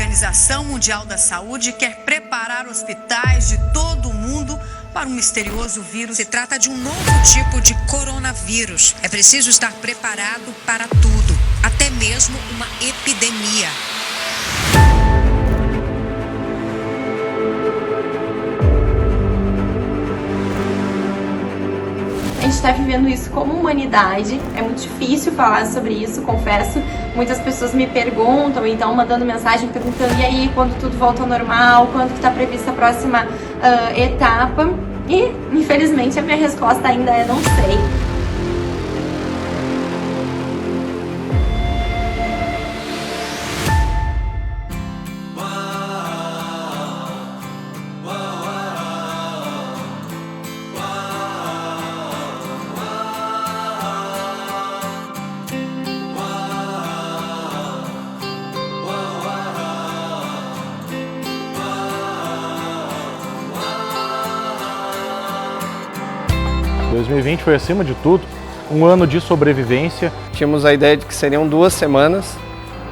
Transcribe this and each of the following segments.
Organização Mundial da Saúde quer preparar hospitais de todo o mundo para um misterioso vírus. Se trata de um novo tipo de coronavírus. É preciso estar preparado para tudo, até mesmo uma epidemia. A gente está vivendo isso como humanidade, é muito difícil falar sobre isso, confesso. Muitas pessoas me perguntam, então mandando mensagem perguntando: e aí, quando tudo volta ao normal, quando está prevista a próxima etapa? E, infelizmente, a minha resposta ainda é: não sei. Em 2020 foi, acima de tudo, um ano de sobrevivência. Tínhamos a ideia de que seriam 2 semanas,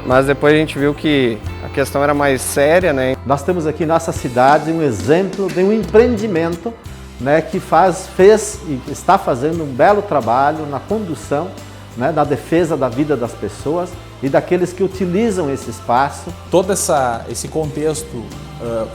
mas depois a gente viu que a questão era mais séria, né? Nós temos aqui em nossa cidade um exemplo de um empreendimento, né, que fez e está fazendo um belo trabalho na condução, né, na defesa da vida das pessoas e daqueles que utilizam esse espaço. Todo esse contexto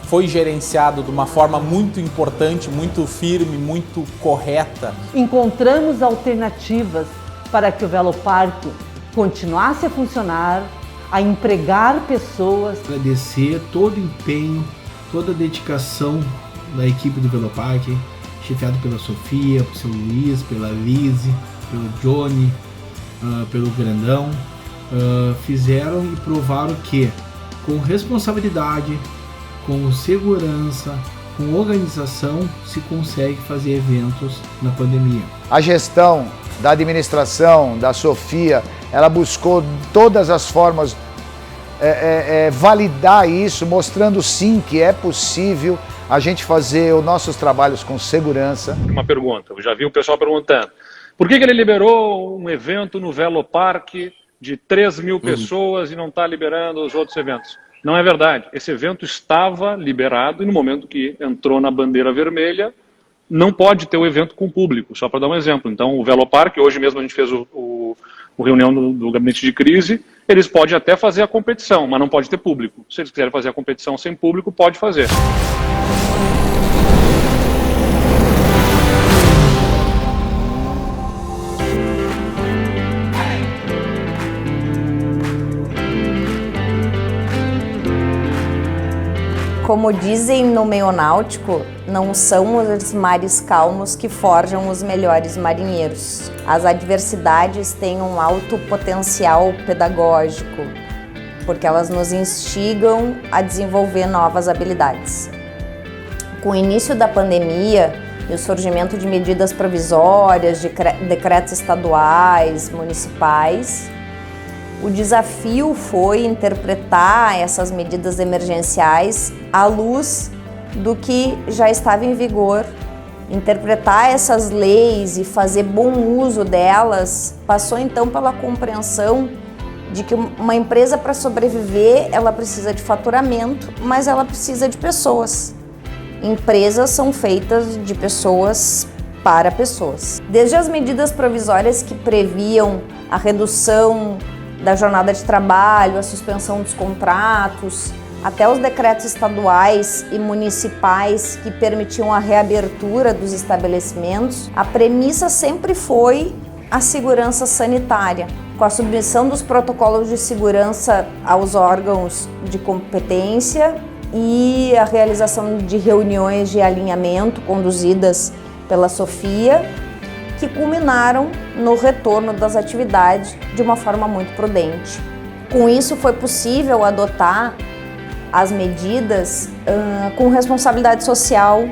foi gerenciado de uma forma muito importante, muito firme, muito correta. Encontramos alternativas para que o Veloparque continuasse a funcionar, a empregar pessoas. Agradecer todo o empenho, toda a dedicação da equipe do Veloparque, chefiado pela Sofia, pelo seu Luiz, pela Lise, pelo Johnny, pelo Grandão. Fizeram e provaram que, com responsabilidade, com segurança, com organização, se consegue fazer eventos na pandemia. A gestão da administração, da Sofia, ela buscou todas as formas validar isso, mostrando sim que é possível a gente fazer os nossos trabalhos com segurança. Uma pergunta, eu já vi o pessoal perguntando: por que ele liberou um evento no Veloparque de 3.000 pessoas e não está liberando os outros eventos? Não é verdade. Esse evento estava liberado e no momento que entrou na bandeira vermelha, não pode ter o evento com público, só para dar um exemplo. Então, o Veloparque, hoje mesmo a gente fez o reunião do gabinete de crise, eles podem até fazer a competição, mas não pode ter público. Se eles quiserem fazer a competição sem público, pode fazer. Como dizem no meio náutico, não são os mares calmos que forjam os melhores marinheiros. As adversidades têm um alto potencial pedagógico, porque elas nos instigam a desenvolver novas habilidades. Com o início da pandemia e o surgimento de medidas provisórias, de decretos estaduais, municipais, o desafio foi interpretar essas medidas emergenciais à luz do que já estava em vigor. Interpretar essas leis e fazer bom uso delas passou então pela compreensão de que uma empresa, para sobreviver, ela precisa de faturamento, mas ela precisa de pessoas. Empresas são feitas de pessoas para pessoas. Desde as medidas provisórias que previam a redução da jornada de trabalho, a suspensão dos contratos, até os decretos estaduais e municipais que permitiam a reabertura dos estabelecimentos, a premissa sempre foi a segurança sanitária, com a submissão dos protocolos de segurança aos órgãos de competência e a realização de reuniões de alinhamento conduzidas pela Sofia, que culminaram no retorno das atividades de uma forma muito prudente. Com isso, foi possível adotar as medidas com responsabilidade social,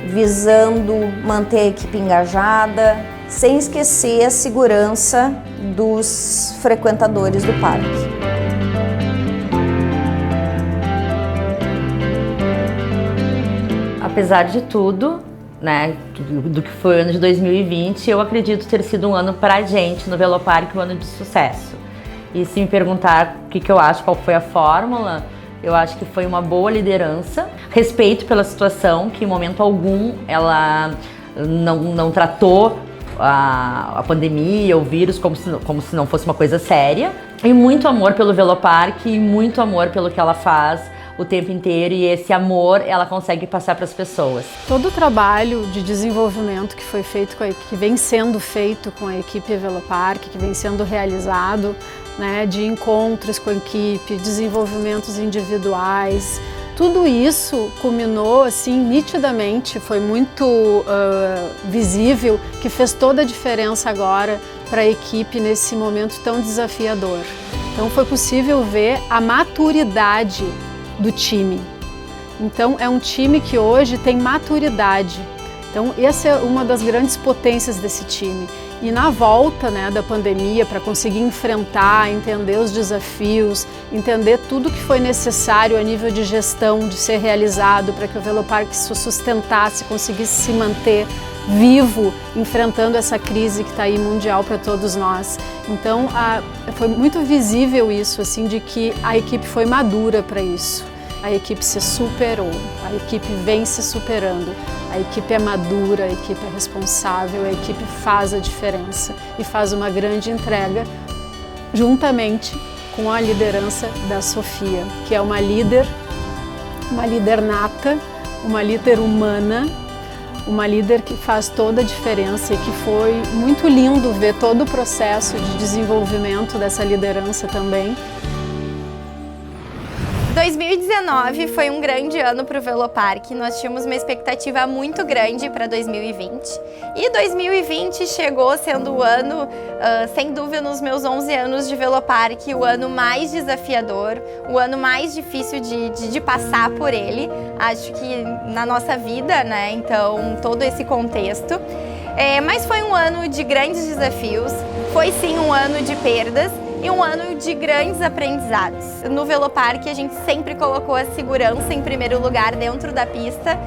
visando manter a equipe engajada, sem esquecer a segurança dos frequentadores do parque. Apesar de tudo, né, do que foi o ano de 2020, eu acredito ter sido um ano para a gente no Veloparque, um ano de sucesso. E se me perguntar o que eu acho, qual foi a fórmula, Eu acho que foi uma boa liderança, respeito pela situação, que em momento algum ela não tratou a pandemia, o vírus, como se não fosse uma coisa séria. E muito amor pelo Velopark e muito amor pelo que ela faz o tempo inteiro, e esse amor ela consegue passar para as pessoas. Todo o trabalho de desenvolvimento que foi feito, que vem sendo feito com a equipe Velopark, que vem sendo realizado, né, de encontros com a equipe, desenvolvimentos individuais, tudo isso culminou assim nitidamente, foi muito visível, que fez toda a diferença agora para a equipe nesse momento tão desafiador. Então foi possível ver a maturidade do time. Então é um time que hoje tem maturidade. Então essa é uma das grandes potências desse time. E na volta, né, da pandemia, para conseguir enfrentar, entender os desafios, entender tudo que foi necessário a nível de gestão de ser realizado para que o Velopark se sustentasse, conseguisse se manter vivo, enfrentando essa crise que está aí mundial para todos nós. Então foi muito visível isso, assim, de que a equipe foi madura para isso. A equipe se superou, a equipe vem se superando, a equipe é madura, a equipe é responsável, a equipe faz a diferença e faz uma grande entrega juntamente com a liderança da Sofia, que é uma líder nata, uma líder humana, uma líder que faz toda a diferença e que foi muito lindo ver todo o processo de desenvolvimento dessa liderança também. 2019 foi um grande ano para o Velopark, nós tínhamos uma expectativa muito grande para 2020 e 2020 chegou sendo o ano, sem dúvida nos meus 11 anos de Velopark, o ano mais desafiador, o ano mais difícil de passar por ele, acho que na nossa vida, né, então todo esse contexto. Mas foi um ano de grandes desafios, foi sim um ano de perdas, e um ano de grandes aprendizados. No Velopark a gente sempre colocou a segurança em primeiro lugar dentro da pista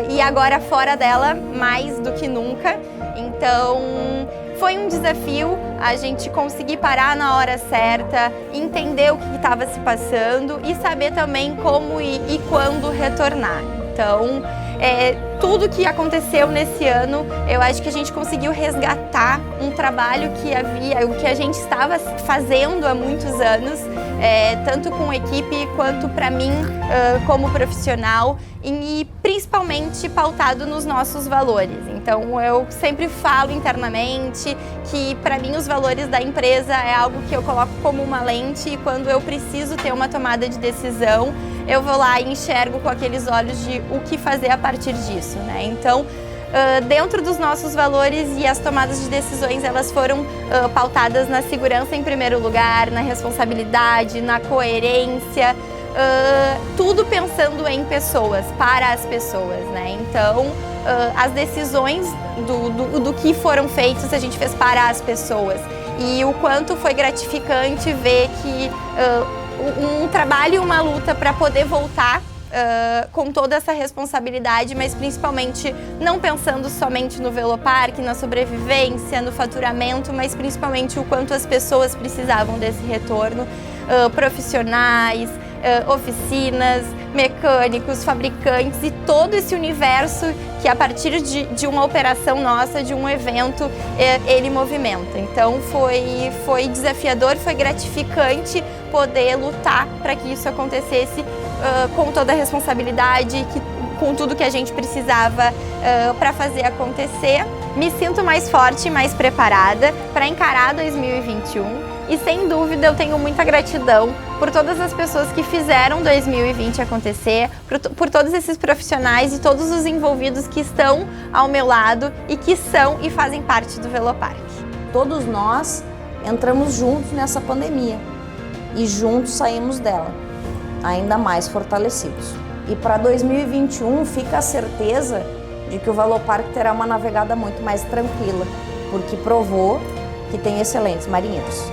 e agora fora dela mais do que nunca. Então foi um desafio a gente conseguir parar na hora certa, entender o que estava se passando e saber também como e quando retornar. Então tudo que aconteceu nesse ano, eu acho que a gente conseguiu resgatar um trabalho o que a gente estava fazendo há muitos anos, tanto com a equipe quanto para mim como profissional e principalmente pautado nos nossos valores. Então eu sempre falo internamente que para mim os valores da empresa é algo que eu coloco como uma lente e quando eu preciso ter uma tomada de decisão, eu vou lá e enxergo com aqueles olhos de o que fazer a partir disso, né? Então, dentro dos nossos valores e as tomadas de decisões, elas foram pautadas na segurança em primeiro lugar, na responsabilidade, na coerência, tudo pensando em pessoas, para as pessoas, né? Então, as decisões do que foram feitas, a gente fez para as pessoas. E o quanto foi gratificante ver que um trabalho e uma luta para poder voltar com toda essa responsabilidade, mas principalmente não pensando somente no Velopark, na sobrevivência, no faturamento, mas principalmente o quanto as pessoas precisavam desse retorno, profissionais, oficinas, mecânicos, fabricantes e todo esse universo que a partir de uma operação nossa, de um evento, ele movimenta. Então foi desafiador, foi gratificante poder lutar para que isso acontecesse com toda a responsabilidade, com tudo que a gente precisava para fazer acontecer. Me sinto mais forte e mais preparada para encarar 2021 e sem dúvida eu tenho muita gratidão por todas as pessoas que fizeram 2020 acontecer, por todos esses profissionais e todos os envolvidos que estão ao meu lado e que são e fazem parte do Velopark. Todos nós entramos juntos nessa pandemia e juntos saímos dela, ainda mais fortalecidos. E para 2021 fica a certeza de que o Velopark terá uma navegada muito mais tranquila, porque provou que tem excelentes marinheiros.